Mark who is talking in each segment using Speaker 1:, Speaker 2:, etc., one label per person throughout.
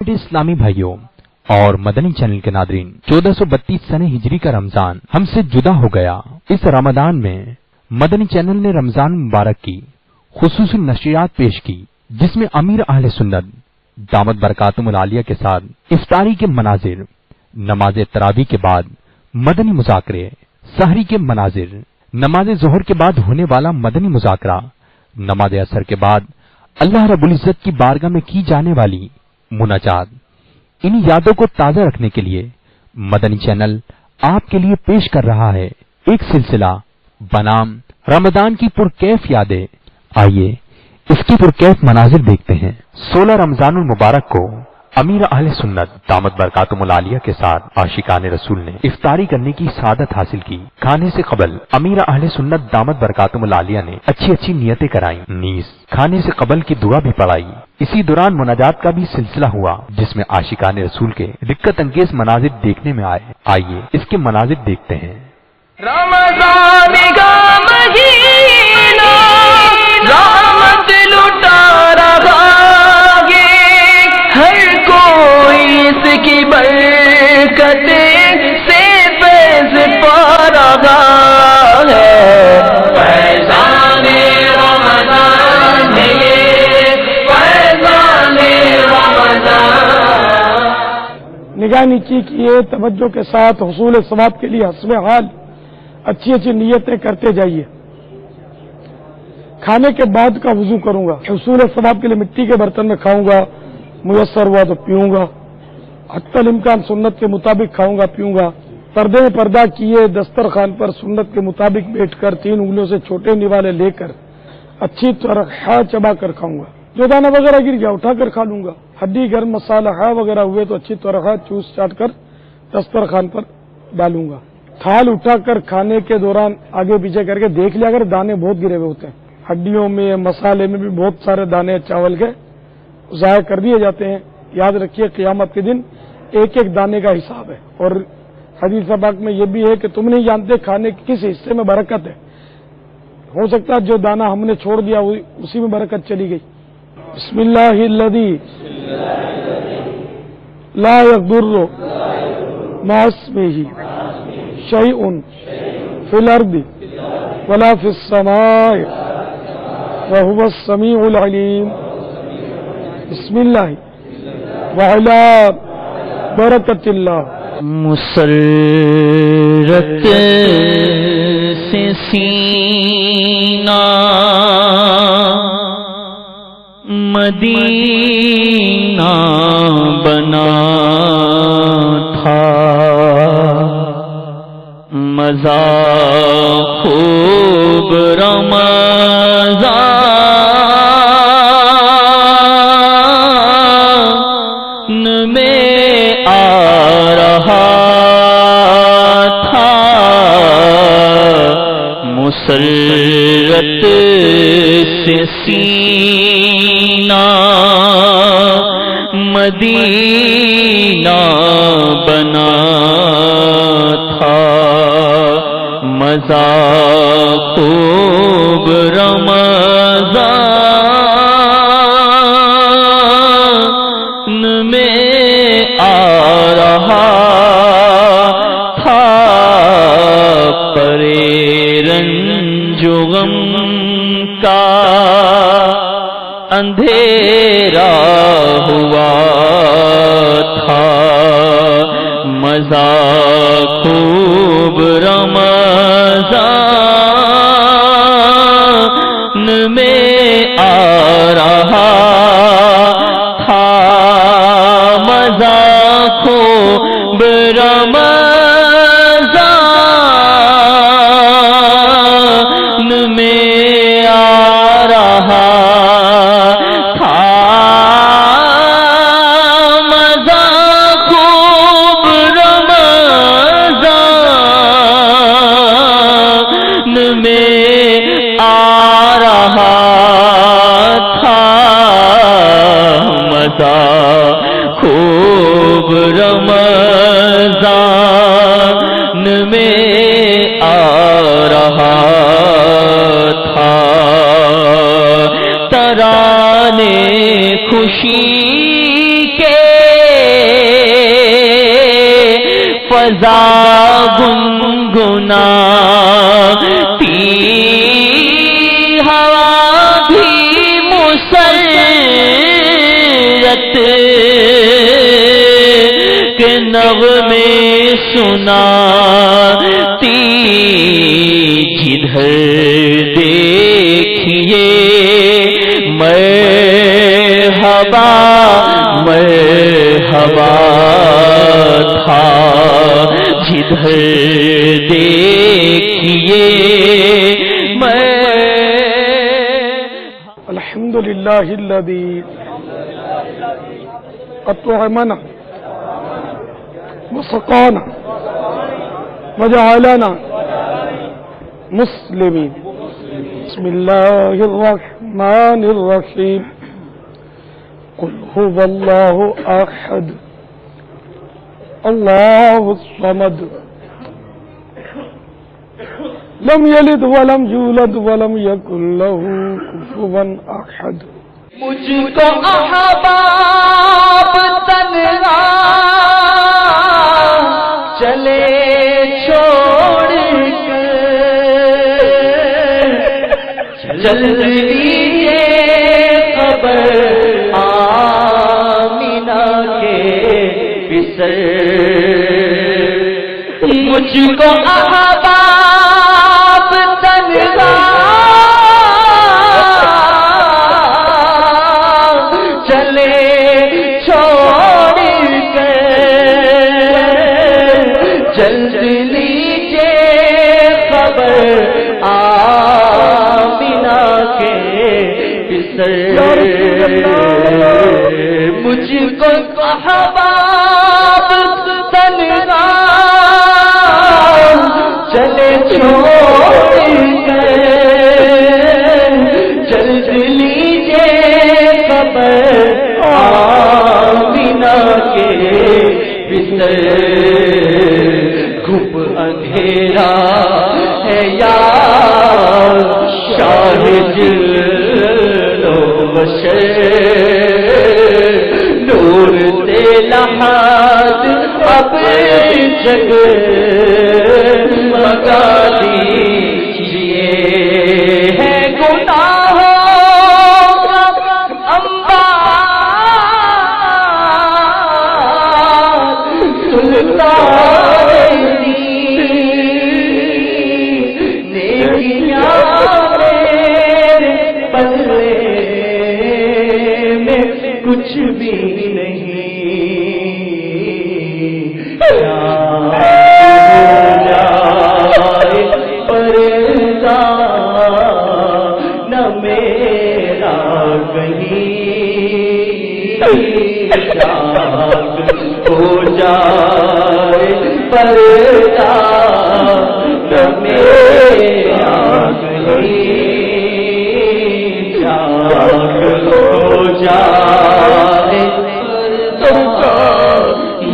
Speaker 1: اسلامی بھائیوں اور مدنی چینل کے ناظرین، 1432 سنہ ہجری کا رمضان ہم سے جدا ہو گیا۔ اس رمضان میں مدنی چینل نے رمضان مبارک کی خصوصی نشریات پیش کی، جس میں امیر اہل سنت دامت برکاتہم العالیہ کے ساتھ افطاری کے مناظر، نماز تراویح کے بعد مدنی مذاکرے، سحری کے مناظر، نماز ظہر کے بعد ہونے والا مدنی مذاکرہ، نماز عصر کے بعد اللہ رب العزت کی بارگاہ میں کی جانے والی مناجات، ان یادوں کو تازہ رکھنے کے لیے مدنی چینل آپ کے لیے پیش کر رہا ہے ایک سلسلہ بنام رمضان کی پرکیف یادیں۔ آئیے اس کی پرکیف مناظر دیکھتے ہیں۔ 16 رمضان المبارک کو امیر اہل سنت دامت برکاتہم العالیہ کے ساتھ عاشقان رسول نے افطاری کرنے کی سعادت حاصل کی۔ کھانے سے قبل امیر اہل سنت دامت برکاتہم العالیہ نے اچھی نیتیں کرائیں، نیز کھانے سے قبل کی دعا بھی پڑھائی۔ اسی دوران مناجات کا بھی سلسلہ ہوا، جس میں عاشقان رسول کے رقت انگیز مناظر دیکھنے میں آئے۔ آئیے اس کے مناظر دیکھتے ہیں۔
Speaker 2: رمضان کا مہینہ رحمت لٹا رہا ہے، ہر کوئی اس کی برکت سے فیض پا رہا ہے۔ فیضان رمضان ہے، فیضان رمضان۔
Speaker 3: نگاہ نیچی کیے توجہ کے ساتھ حصول ثواب کے لیے حسب حال اچھی نیتیں کرتے جائیے۔ کھانے کے بعد کا وضو کروں گا، حصول ثواب کے لیے مٹی کے برتن میں کھاؤں گا، میسر ہوا تو پیوں گا، حتی الامکان سنت کے مطابق کھاؤں گا پیوں گا۔ پردے میں پردہ کیے دسترخوان پر سنت کے مطابق بیٹھ کر 3 انگلیوں سے چھوٹے نوالے لے کر اچھی طرح ہا چبا کر کھاؤں گا۔ جو دانہ وغیرہ گر گیا اٹھا کر کھا لوں گا۔ ہڈی گرم مسالہ ہا وغیرہ ہوئے تو اچھی طرح چوس چاٹ کر دسترخوان پر ڈالوں گا۔ تھال اٹھا کر کھانے کے دوران آگے پیچھے کر کے دیکھ لیا، اگر دانے بہت گرے ہوئے ہوتے ہیں، ہڈیوں میں مسالے میں بھی بہت سارے دانے چاول کے ضائع کر دیے جاتے ہیں، یاد رکھیے قیامت کے دن ایک ایک دانے کا حساب ہے۔ اور حدیث پاک میں یہ بھی ہے کہ تم نہیں جانتے کھانے کے کس حصے میں برکت ہے، ہو سکتا ہے جو دانہ ہم نے چھوڑ دیا اسی میں برکت چلی گئی۔ بسم اللہ الذی لا یضر مع اسمہ شیء فی الارض ولا فی السماء وهو السمیع العلیم۔ بسم اللہ وعلی برکت اللہ۔
Speaker 2: مسرت سے سینہ مدینہ بنا تھا، مزہ خوب رمضان میں آ رہا تھا، مسرت سے سینہ مدینہ بنا تھا، مزہ خوب رمضان میں آ رہا تھا، پرے رنج و غم کا اندھیرا ہوا تھا، مزہ خوب رمضان میں آ رہا تھا، مزہ خوب رمضان میں آ رہا تھا، فضا گنگناتی ہوا بھی مسرت کے نغمے سناتی جدھر دیکھیے مرحبا مرحبا تھا جدھر دیکھیے
Speaker 3: الحمدللہ الذی اطعمنا وسقانا وجعلنا مسلمین. بسم اللہ الرحمن الرحیم. قل هو اللہ احد اللہ الصمد لم یلد ولم یولد ولم یکن له کفوا احد.
Speaker 2: مجھ کو احباب تنہا چلے چھوڑ کر چل لیجیے خبر آمینہ کے پسر. مجھ کو احباب تنہا چلے چھوڑ کر جلد لیجیے خبر آمینہ کے پسر. مجھ کو احباب تنہا چلے چھوڑ کر جلد لیجیے خبر آمینہ کے بستر. گھپ اندھیرا ہے یا شاہ جل و بشر نور سے لحاظ اب جگ مگا دیجیے ہے گناہوں کا انبار سلطان نیکیاں میرے پلے میں کچھ بھی نہیں. پردہ نہ میرا کہیں ہو جائے پردہ نہ میرا کہیں ہو جائے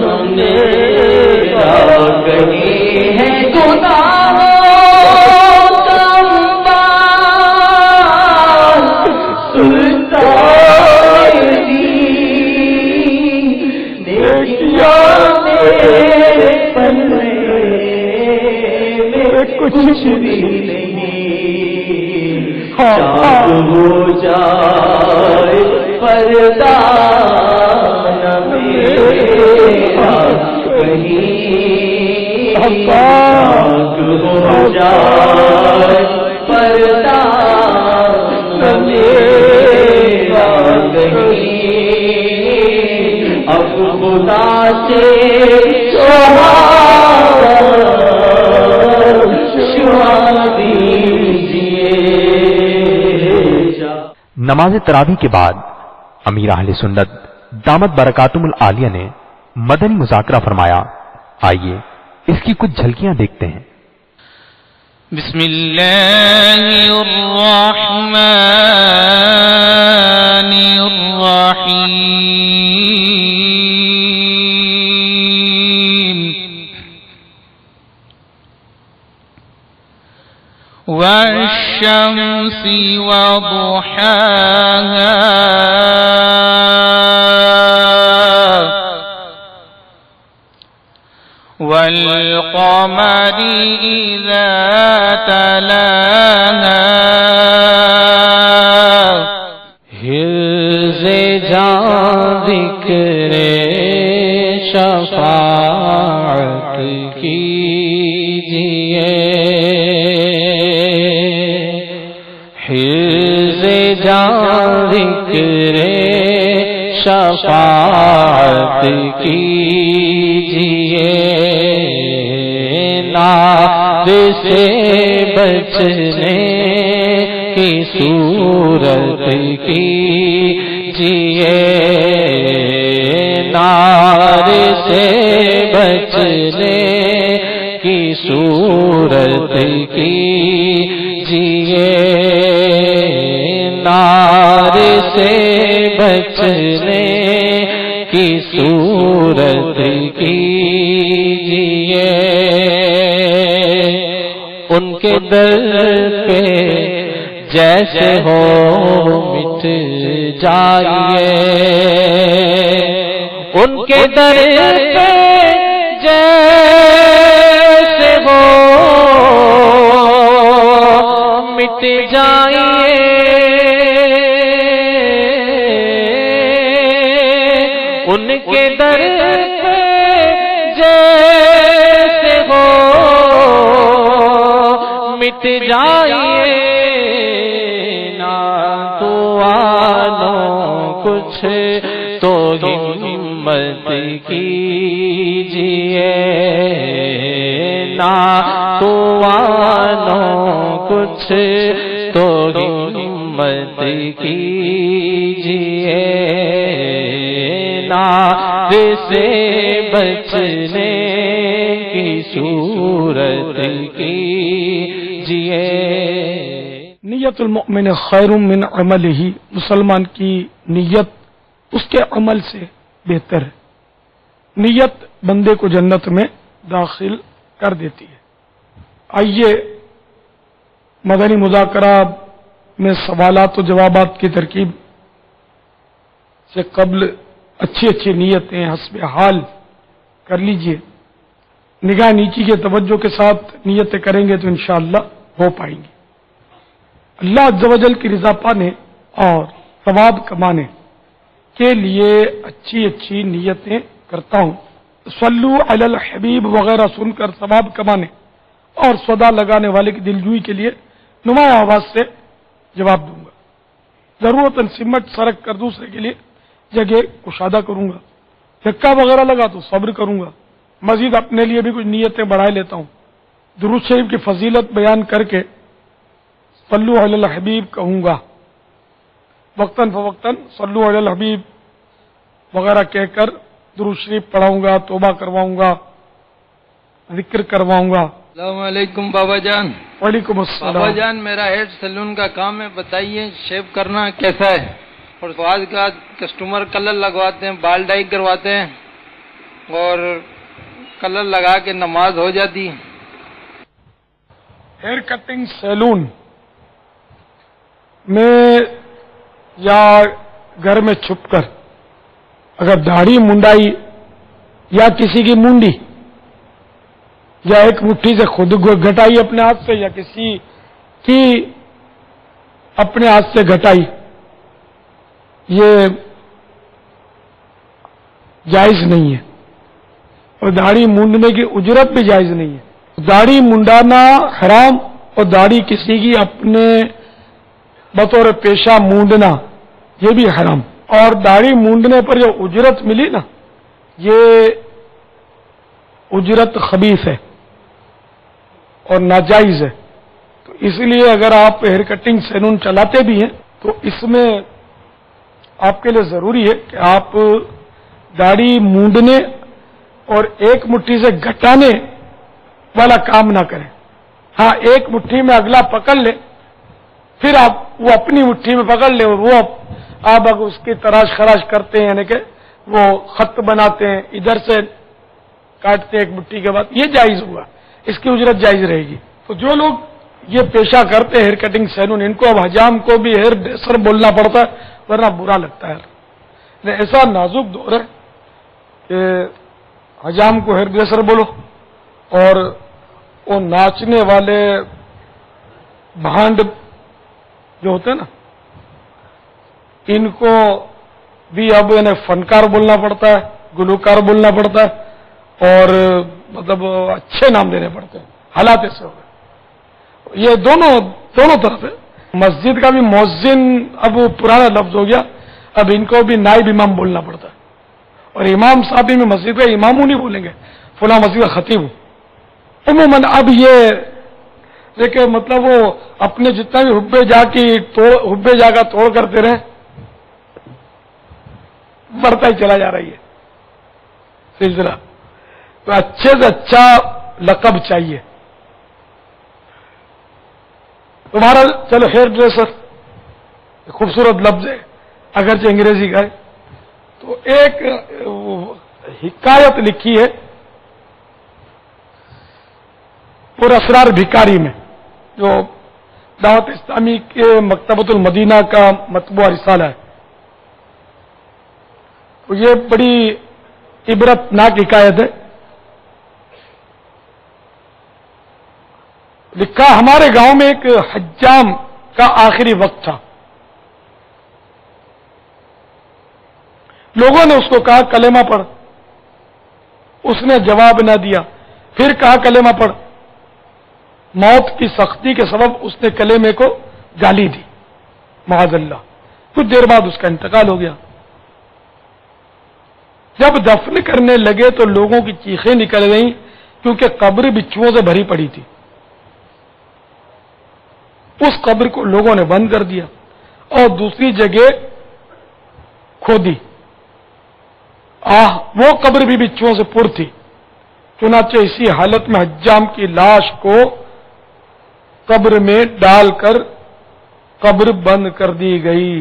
Speaker 2: نہ میرا کہیں ہے گناہوں کا انبار سلطان نیکیاں میرے پلے میں کچھ بھی نہیں. چاک ہو جائے پردہ نہ میرا کہیں چاک ہو جائے پردہ نہ میرا کہیں. اب خدا سے
Speaker 1: نماز تراویح کے بعد امیر اہل سنت دامت برکاتہم العالیہ نے مدنی مذاکرہ فرمایا. آئیے اس کی کچھ جھلکیاں دیکھتے ہیں.
Speaker 2: بسم اللہ الرحمن الرحیم. والشمس وضحاها والقمر إذا تلاها
Speaker 4: حرز جان ذکر شفاعت کیجئے، حرز جان ذکر شفاعت کیجئے، نار سے بچنے کی صورت کیجئے، نار سے بچنے کی صورت کیجئے، نار سے بچنے کی صورت کیجئے، ان کے در پہ جیسے ہو مٹ جائیے، ان کے در پہ جیسے ہو مٹ جائیے، ان کے در پہ جیسے ہو مٹ جائیے، نہ تو آنو کچھ تو ہمت کیجئے، نہ تو آنو کچھ تو ہمت کیجئے، نار سے بچنے کی صورت کیجئے۔
Speaker 3: نیت المؤمن خیر من عملہ، مسلمان کی نیت اس کے عمل سے بہتر ہے۔ نیت بندے کو جنت میں داخل کر دیتی ہے۔ آئیے مدنی مذاکرہ میں سوالات و جوابات کی ترکیب سے قبل اچھی اچھی نیتیں حسب حال کر لیجئے، نگاہ نیچی کے توجہ کے ساتھ نیتیں کریں گے تو انشاءاللہ ہو پائیں گی۔ اللہ عز و جل کی رضا پانے اور ثواب کمانے کے لیے اچھی اچھی نیتیں کرتا ہوں۔ صلو علی الحبیب وغیرہ سن کر ثواب کمانے اور صدا لگانے والے کی دلجوئی کے لیے نمایاں آواز سے جواب دوں گا۔ ضرورت سمٹ سرک کر دوسرے کے لیے جگہ کشادہ کروں گا، دھکا وغیرہ لگا تو صبر کروں گا۔ مزید اپنے لیے بھی کچھ نیتیں بڑھائے لیتا ہوں۔ درود شریف کی فضیلت بیان کر کے صلو علی الحبیب کہوں گا، وقتاً فوقتاً صلو علی الحبیب وغیرہ کہہ کر درود شریف پڑھاؤں گا، توبہ کرواؤں گا، ذکر کرواؤں گا۔
Speaker 5: السلام علیکم بابا جان۔
Speaker 3: وعلیکم السلام۔
Speaker 5: بابا جان میرا ہیئر سیلون کا کام ہے، بتائیے شیو کرنا کیسا ہے؟ اور بعض کا کسٹمر کلر لگواتے ہیں، بال ڈائی کرواتے ہیں اور کلر لگا کے نماز ہو جاتی ہے۔
Speaker 3: ہیئر کٹنگ سیلون میں یا گھر میں چھپ کر اگر داڑھی منڈائی یا کسی کی منڈی یا ایک مٹھی سے خود گھٹائی اپنے ہاتھ سے یا کسی کی اپنے ہاتھ سے گھٹائی، یہ جائز نہیں ہے، اور داڑھی مونڈنے کی اجرت بھی جائز نہیں ہے۔ داڑھی منڈانا حرام اور داڑھی کسی کی اپنے بطور پیشہ مونڈنا یہ بھی حرام، اور داڑھی مونڈنے پر جو اجرت ملی نا یہ اجرت خبیث ہے اور ناجائز ہے۔ تو اس لیے اگر آپ ہیئر کٹنگ سیلون چلاتے بھی ہیں تو اس میں آپ کے لیے ضروری ہے کہ آپ داڑھی مونڈنے اور ایک مٹھی سے گھٹانے والا کام نہ کریں۔ ہاں ایک مٹھی میں اگلا پکڑ لے، پھر آپ وہ اپنی مٹھی میں پکڑ لیں اور وہ آپ اگر اس کی تراش خراش کرتے ہیں، یعنی کہ وہ خط بناتے ہیں، ادھر سے کاٹتے ہیں ایک مٹھی کے بعد، یہ جائز ہوا، اس کی اجرت جائز رہے گی۔ تو جو لوگ یہ پیشہ کرتے ہیں ہیئر کٹنگ سیلون، ان کو اب حجام کو بھی ہیئر ڈریسر بولنا پڑتا ہے، ورنہ برا لگتا ہے۔ ایسا نازک دور ہے کہ حجام کو ہیئر ڈریسر بولو، اور وہ ناچنے والے بھانڈ جو ہوتے ہیں نا، ان کو بھی اب انہیں فنکار بولنا پڑتا ہے، گلوکار بولنا پڑتا ہے، اور مطلب اچھے نام دینے پڑتے ہیں. حالات ایسے ہو گئے. یہ دونوں طرف ہے. مسجد کا بھی مؤذن اب پرانا لفظ ہو گیا، اب ان کو بھی نائب امام بولنا پڑتا ہے. اور امام صاحب بھی مسجد کا امام نہیں بولیں گے، فلاں مسجد کا خطیب ہوں. عموماً اب یہ دیکھیں، مطلب وہ اپنے جتنا بھی حبے جا کا توڑ کرتے رہے، بڑھتا ہی چلا جا رہا ہے سلسلہ. تو اچھے سے اچھا لقب چاہیے. تمہارا چلو ہیئر ڈریسر خوبصورت لفظ ہے، اگرچہ انگریزی کا ہے. تو ایک حکایت لکھی ہے پر اسرار بھکاری میں، جو دعوت اسلامی کے مکتبۃ المدینہ کا مطبوعہ رسالہ ہے. تو یہ بڑی عبرت ناک حکایت ہے. لکھا، ہمارے گاؤں میں ایک حجام کا آخری وقت تھا. لوگوں نے اس کو کہا کلمہ پڑھ، اس نے جواب نہ دیا. پھر کہا کلمہ پڑھ. موت کی سختی کے سبب اس نے کلمے کو گالی دی، معاذ اللہ. کچھ دیر بعد اس کا انتقال ہو گیا. جب دفن کرنے لگے تو لوگوں کی چیخیں نکل گئیں، کیونکہ قبر بچھوؤں سے بھری پڑی تھی. اس قبر کو لوگوں نے بند کر دیا اور دوسری جگہ کھودی. وہ قبر بھی بچھوؤں سے پر تھی. چنانچہ اسی حالت میں حجام کی لاش کو قبر میں ڈال کر قبر بند کر دی گئی.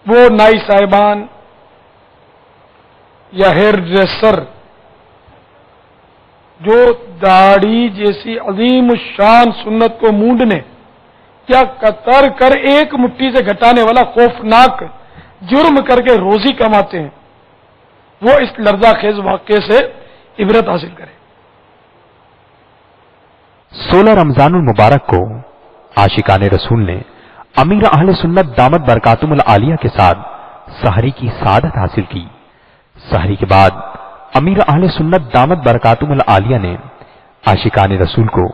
Speaker 3: وہ نائی صاحبان یا ہیئر ڈریسر جو داڑھی جیسی عظیم الشان سنت کو مونڈنے یا قطر کر ایک مٹھی سے گھٹانے والا خوفناک جرم کر کے روزی کماتے ہیں، وہ اس لرزہ خیز واقعے سے عبرت حاصل کریں.
Speaker 1: 16 رمضان المبارک کو عاشقان رسول نے امیر اہل سنت دامت برکاتہم العالیہ کے ساتھ سحری کی سعادت حاصل کی. سحری کے بعد امیر اہل سنت دامت برکاتہم العالیہ نے عاشقان رسول کو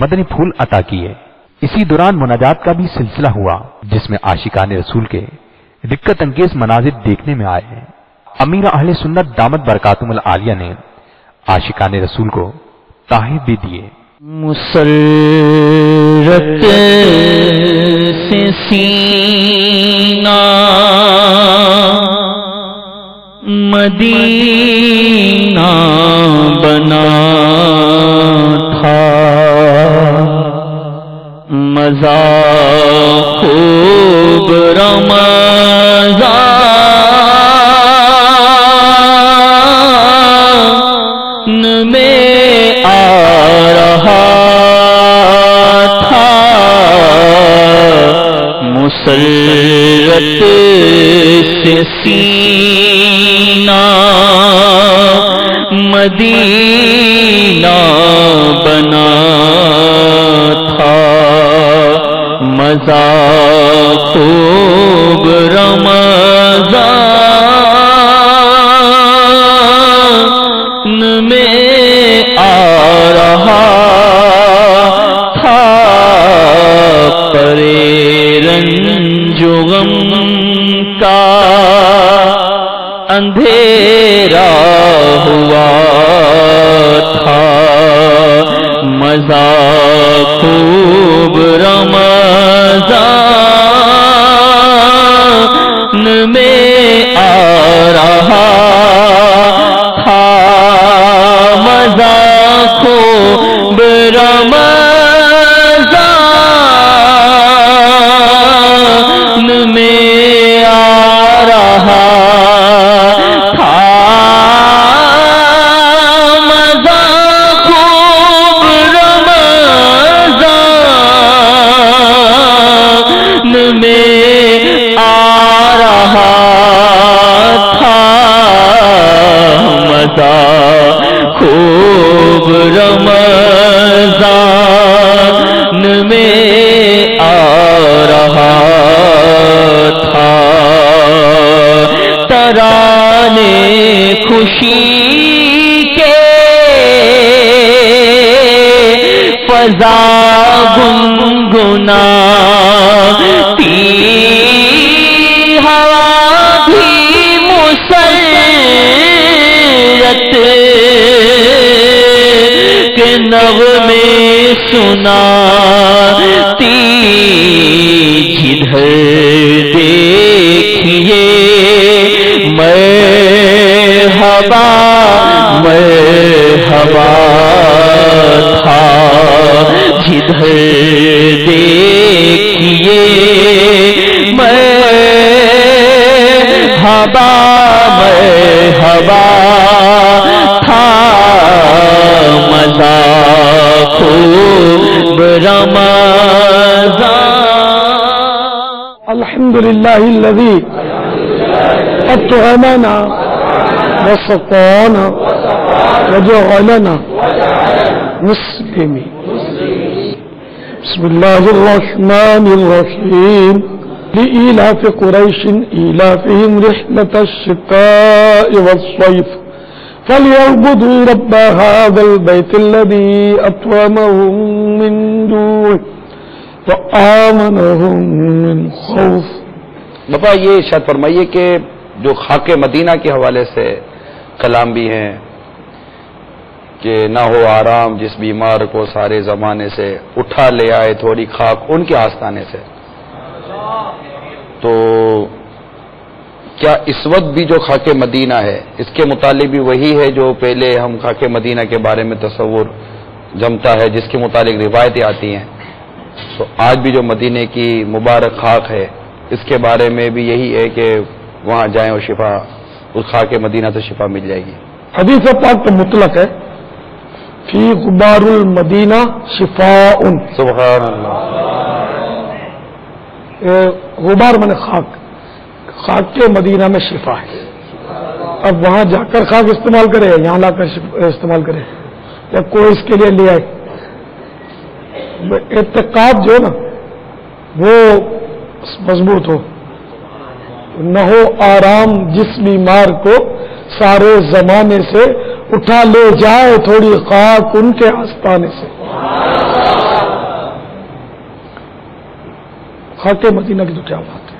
Speaker 1: مدنی پھول عطا کیے. اسی دوران مناجات کا بھی سلسلہ ہوا، جس میں عاشقان رسول کے دقت انگیز مناظر دیکھنے میں آئے ہیں. امیر اہل سنت دامت برکاتہم العالیہ نے عاشقان رسول کو تحائف بھی دیے.
Speaker 4: مسرت سے سینہ مدینہ بنا تھا، مزہ خوب رمضان میں آ رہا تھا. مسرت سے سینہ مدینہ بنا تھا، مزہ خوب رمضان میں آ رہا تھا. پرے رنج و غم کا اندھیرا ہوا تھا، مزہ خوب رمضان میں آ رہا تھا، مزہ خوب رمضان میں آ رہا تھا، مزہ خوب رمضان میں آ رہا خوشی کے فضا گنگناتی ہوا بھی مسرت کے نغمے سناتی جدھر دیکھیے مرحبا مرحبا تھا، جدھر دیکھیے مرحبا مرحبا تھا، مزہ خوب رمضان۔
Speaker 3: الحمدللہ الذی اطعمنا وسقانا وجعلنا مسلمین۔ بسم اللہ الرحمن الرحیم۔ لإيلاف قریش إيلافهم رحلة الشتاء والصيف فليعبدوا رب هذا البيت الذي أطعمهم من جوع وآمنهم من خوف۔
Speaker 6: باپا یہ ارشاد فرمائیے کہ جو خاک مدینہ کے حوالے سے کلام بھی ہیں کہ نہ ہو آرام جس بیمار کو سارے زمانے سے، اٹھا لے آئے تھوڑی خاک ان کے آستانے سے، تو کیا اس وقت بھی جو خاک مدینہ ہے اس کے متعلق بھی وہی ہے جو پہلے ہم خاک مدینہ کے بارے میں تصور جمتا ہے، جس کے متعلق روایتیں آتی ہیں، تو آج بھی جو مدینے کی مبارک خاک ہے اس کے بارے میں بھی یہی ہے کہ وہاں جائیں اور شفا، اس خاک مدینہ سے شفا مل جائے گی؟
Speaker 3: حدیث پاک تو مطلق ہے، فی غبار المدینہ شفاء۔
Speaker 6: سبحان اللہ۔
Speaker 3: غبار من خاک، خاک کے مدینہ میں شفا ہے۔ اب وہاں جا کر خاک استعمال کرے، یہاں لا کر استعمال کرے، یا کوئی اس کے لیے لے آئے، اعتقاد جو ہے نا وہ مضبوط ہو، نہ ہو آرام جس بیمار کو سارے زمانے سے، اٹھا لے جائے تھوڑی خاک ان کے آستانے سے۔ خاک مدینہ کی تو کیا بات ہے۔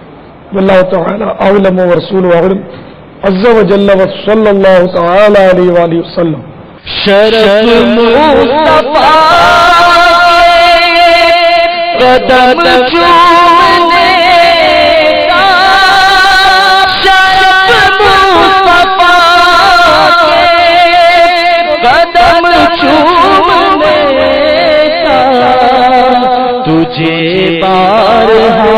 Speaker 3: واللہ تعالی اعلم ورسول اعلم عز وجل وصلی اللہ تعالی علیہ وآلہ وسلم۔
Speaker 4: شرف مصطفیٰ قدم چومنے کا، شرف مصطفیٰ قدم چومنے کا، تجھے بارہا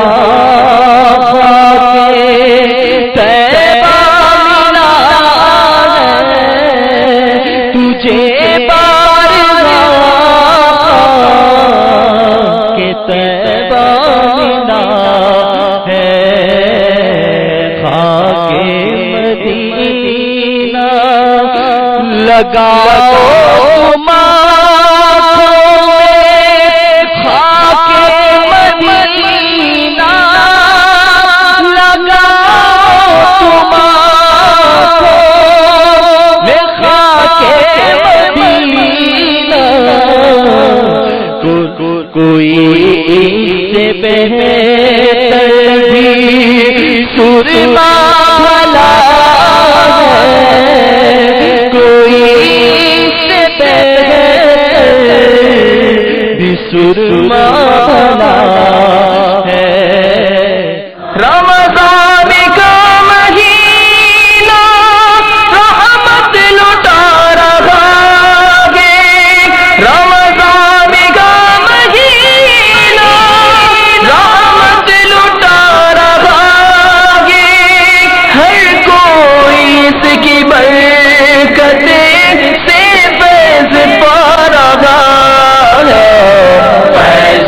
Speaker 4: طیبہ ملا ہے، تجھے بارہا کہ طیبہ ملا ہے، خاک مدینہ لگا کوئی سے بہتر بھی سرما بھلا ہے، کوئی سے بہتر بھی سرما بھلا ہے۔ رمضان کا مہینہ رحمت لٹا رہا ہے، رمضان کا مہینہ رحمت لٹا رہا ہے، ہر کوئی اس کی برکت سے فیض پا رہا ہے، فیض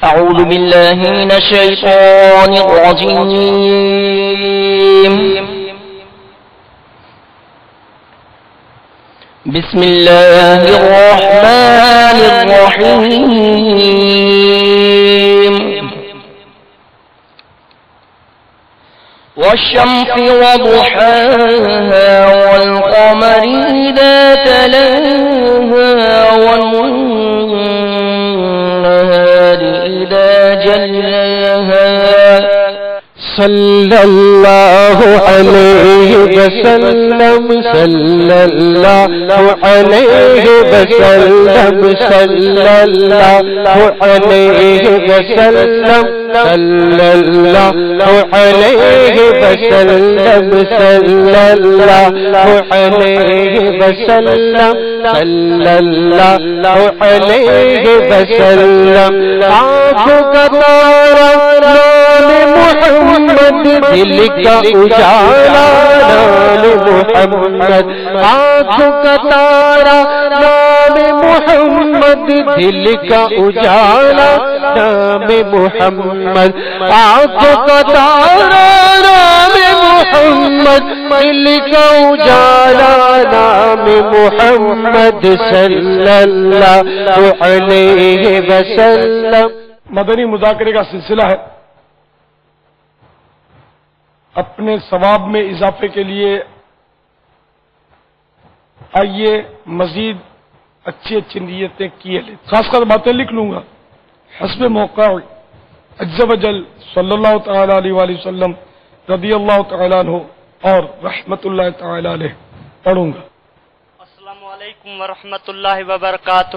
Speaker 4: أعوذ بالله من الشيطان الرجيم بسم الله الرحمن الرحيم والشمس وضحاها والقمر إذا تلاها والنهار إذا جلاها
Speaker 7: صلی اللہ علیہ وسلم صلی اللہ علیہ وسلم صلی اللہ علیہ وسلم صلی اللہ علیہ وسلم صلی اللہ علیہ وسلم صلی اللہ علیہ وسلم آنکھوں کا تارا نام محمد دل کا اجالا نام محمد آنکھوں کا تارا نام محمد دل کا اجالا نام محمد آنکھوں کا تارا نام محمد دل کا اجالا نام محمد صلی اللہ علیہ وسلم۔
Speaker 3: مدنی مذاکرے کا سلسلہ ہے۔ اپنے ثواب میں اضافے کے لیے آئیے مزید اچھی اچھی نیتیں کیے لیں۔ خاص خاص باتیں لکھ لوں گا حسب موقع عز و جل صلی اللہ تعالی علیہ وآلہ وسلم رضی اللہ تعالیٰ عنہ اور رحمت اللہ تعالی علیہ پڑھوں گا۔
Speaker 8: السلام علیکم ورحمۃ اللہ وبرکاتہ۔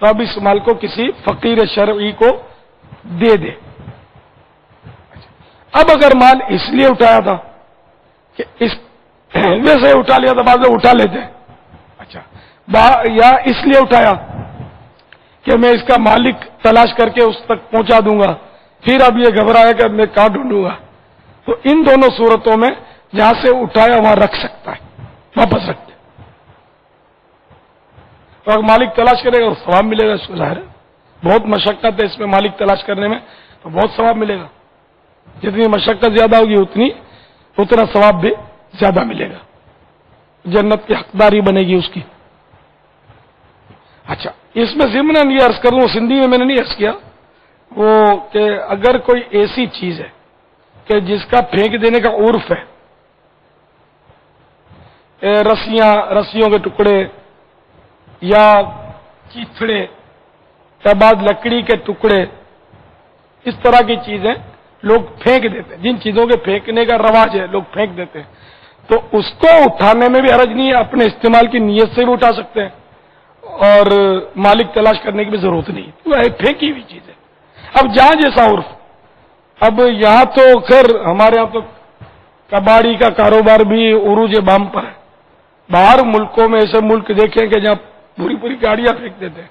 Speaker 3: تو اب اس مال کو کسی فقیر شرعی کو دے دے. اب اگر مال اس لیے اٹھایا تھا کہ اس ویسے اٹھا لیا تھا، بعد میں اٹھا لیتے ہیں، اچھا، یا اس لیے اٹھایا کہ میں اس کا مالک تلاش کر کے اس تک پہنچا دوں گا، پھر اب یہ گھبرایا کہ میں کہاں ڈھونڈوں گا، تو ان دونوں صورتوں میں جہاں سے اٹھایا وہاں رکھ سکتا ہے، واپس رکھتے. تو اگر مالک تلاش کرے گا تو ثواب ملے گا، اس کو ظاہر ہے بہت مشقت ہے اس میں مالک تلاش کرنے میں، تو بہت ثواب ملے گا. جتنی مشقت زیادہ ہوگی اتنا ثواب بھی زیادہ ملے گا، جنت کی حقداری بنے گی اس کی. اچھا، اس میں ضمن یہ عرض کروں، سندھی میں نے نہیں عرض کیا، وہ کہ اگر کوئی ایسی چیز ہے کہ جس کا پھینک دینے کا عرف ہے، رسیوں کے ٹکڑے یا چیتھڑے یا بعد لکڑی کے ٹکڑے، اس طرح کی چیزیں لوگ پھینک دیتے ہیں، جن چیزوں کے پھینکنے کا رواج ہے لوگ پھینک دیتے ہیں، تو اس کو اٹھانے میں بھی حرج نہیں ہے، اپنے استعمال کی نیت سے بھی اٹھا سکتے ہیں اور مالک تلاش کرنے کی بھی ضرورت نہیں، وہ پھینکی ہوئی چیز ہے. اب جہاں جیسا عرف، اب یہاں تو خیر ہمارے یہاں تو کباڑی کا کاروبار بھی عروج بام پر ہے. باہر ملکوں میں ایسے ملک دیکھیں کہ جہاں پوری گاڑیاں پھینک دیتے ہیں،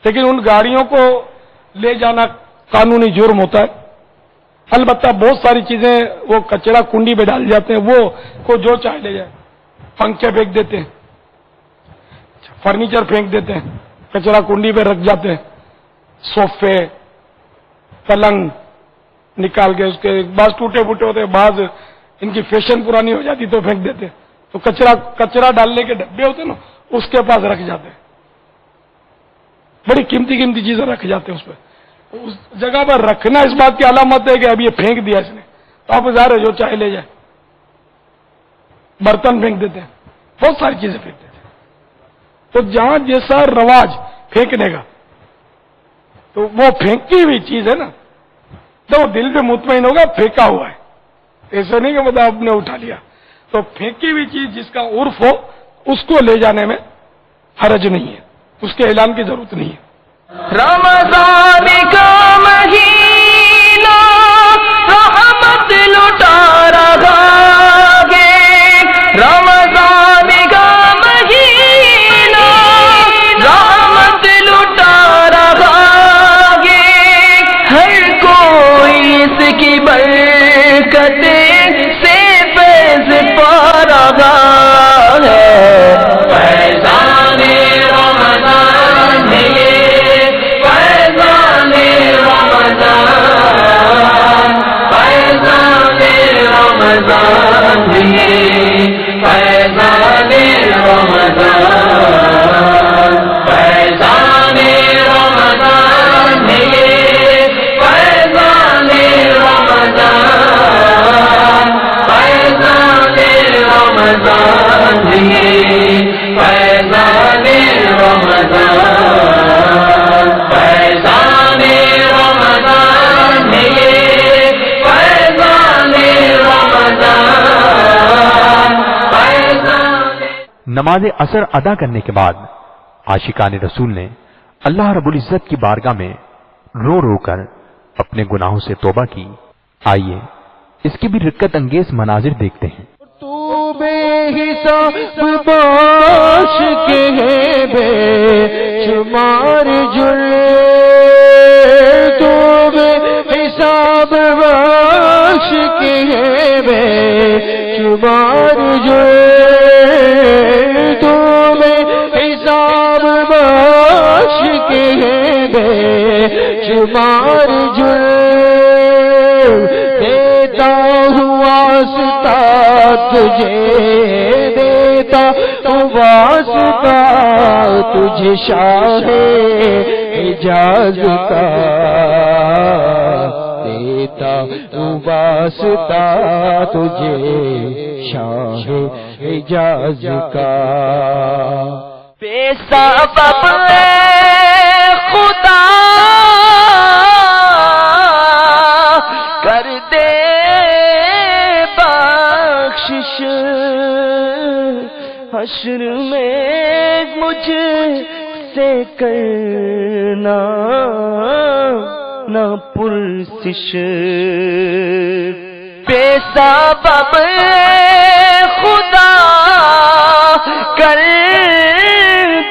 Speaker 3: لیکن ان گاڑیوں کو لے جانا قانونی جرم ہوتا ہے. البتہ بہت ساری چیزیں وہ کچرا کنڈی پہ ڈال جاتے ہیں، وہ کو جو چاہے لے جائے. پنکھے پھینک دیتے ہیں، فرنیچر پھینک دیتے ہیں، کچرا کنڈی پہ رکھ جاتے ہیں، صوفے پلنگ نکال کے، اس کے بعض ٹوٹے پھوٹے ہوتے ہیں، بعض ان کی فیشن پرانی ہو جاتی تو پھینک دیتے ہیں. تو کچرا ڈالنے کے ڈبے ہوتے ہیں نا، اس کے پاس رکھ جاتے ہیں، بڑی قیمتی چیزیں رکھ جاتے ہیں اس پہ. اس جگہ پر رکھنا اس بات کی علامت ہے کہ اب یہ پھینک دیا اس نے، تو آپ ظاہر ہے جو چاہے لے جائے. برتن پھینک دیتے ہیں، بہت ساری چیزیں پھینک دیتے ہیں. تو جہاں جیسا رواج پھینکنے کا، تو وہ پھینکی ہوئی چیز ہے نا، تو وہ دل پہ مطمئن ہوگا پھینکا ہوا ہے، ایسا نہیں کہ مطلب آپ نے اٹھا لیا. تو پھینکی ہوئی چیز جس کا عرف ہو اس کو لے جانے میں حرج نہیں ہے، اس کے اعلان کی ضرورت نہیں ہے.
Speaker 4: رمضان کا مہینہ رحمت لٹا رہا ہے، رمضان کا مہینہ رحمت لٹا رہا ہے، ہر کوئی اس کی برکت سے فیض پا رہا ہے. فیضان رمضان ہے،
Speaker 1: نماز عصر ادا کرنے کے بعد عاشقان رسول نے اللہ رب العزت کی بارگاہ میں رو رو کر اپنے گناہوں سے توبہ کی. آئیے اس کی بھی رکت انگیز مناظر دیکھتے ہیں.
Speaker 7: تو بے حساب باش کے ہے بے شمار جرم، تو بے حساب باش کے ہے بے شمار جرم، تو بے حساب باش کے ہے بے شمار جرم. دیتا ہوں واسطہ تجھے، دیتا ہوں واسطہ تجھے شاہ حجاز کا، دیتا ہوں واسطہ تجھے شاہ حجاز کا.
Speaker 4: بے سبب خدا کر دے بخشش، حشر میں مجھ سے کرنا نہ پرسش، بے سبب خدا کر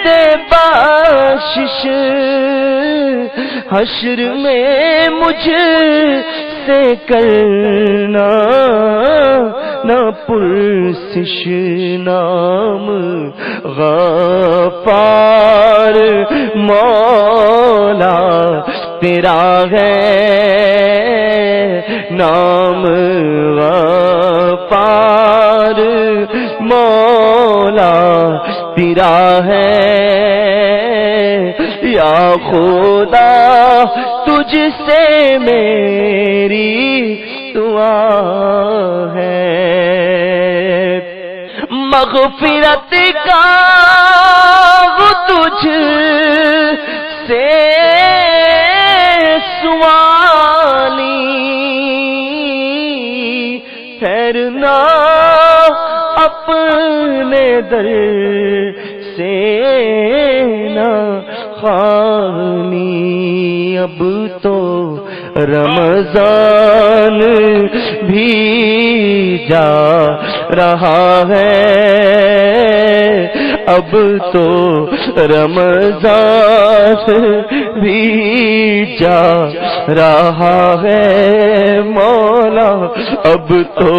Speaker 4: دے بخشش، حشر میں مجھ سے کرنا نہ پرسش، نام غفار مولا تیرا ہے، نام غفار مولا تیرا ہے، یا خدا تجھ سے میری دعا ہے، مغفرت کا وہ تجھ سے سوالی، ٹھہرنا اپنے در سے نہ خالی، اب تو رمضان بھی جا رہا ہے، اب تو رمضان بھی جا رہا ہے، مولا اب تو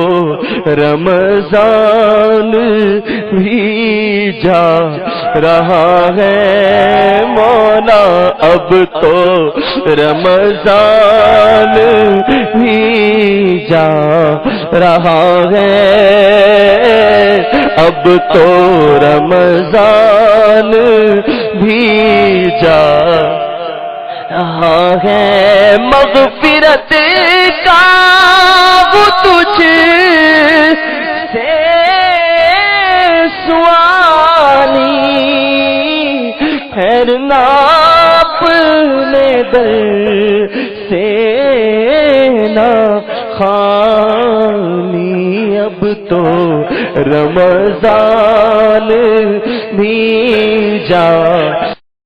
Speaker 4: رمضان بھی جا رہا ہے، مولا اب تو رمضان بھی جا رہا ہے، اب تو رمضان بھی جا رہا ہے، مغفرت کا وہ تجھ سے سوالی، ٹھہرنا اپنے در سے نہ خالی، اب تو رمضان بھی جا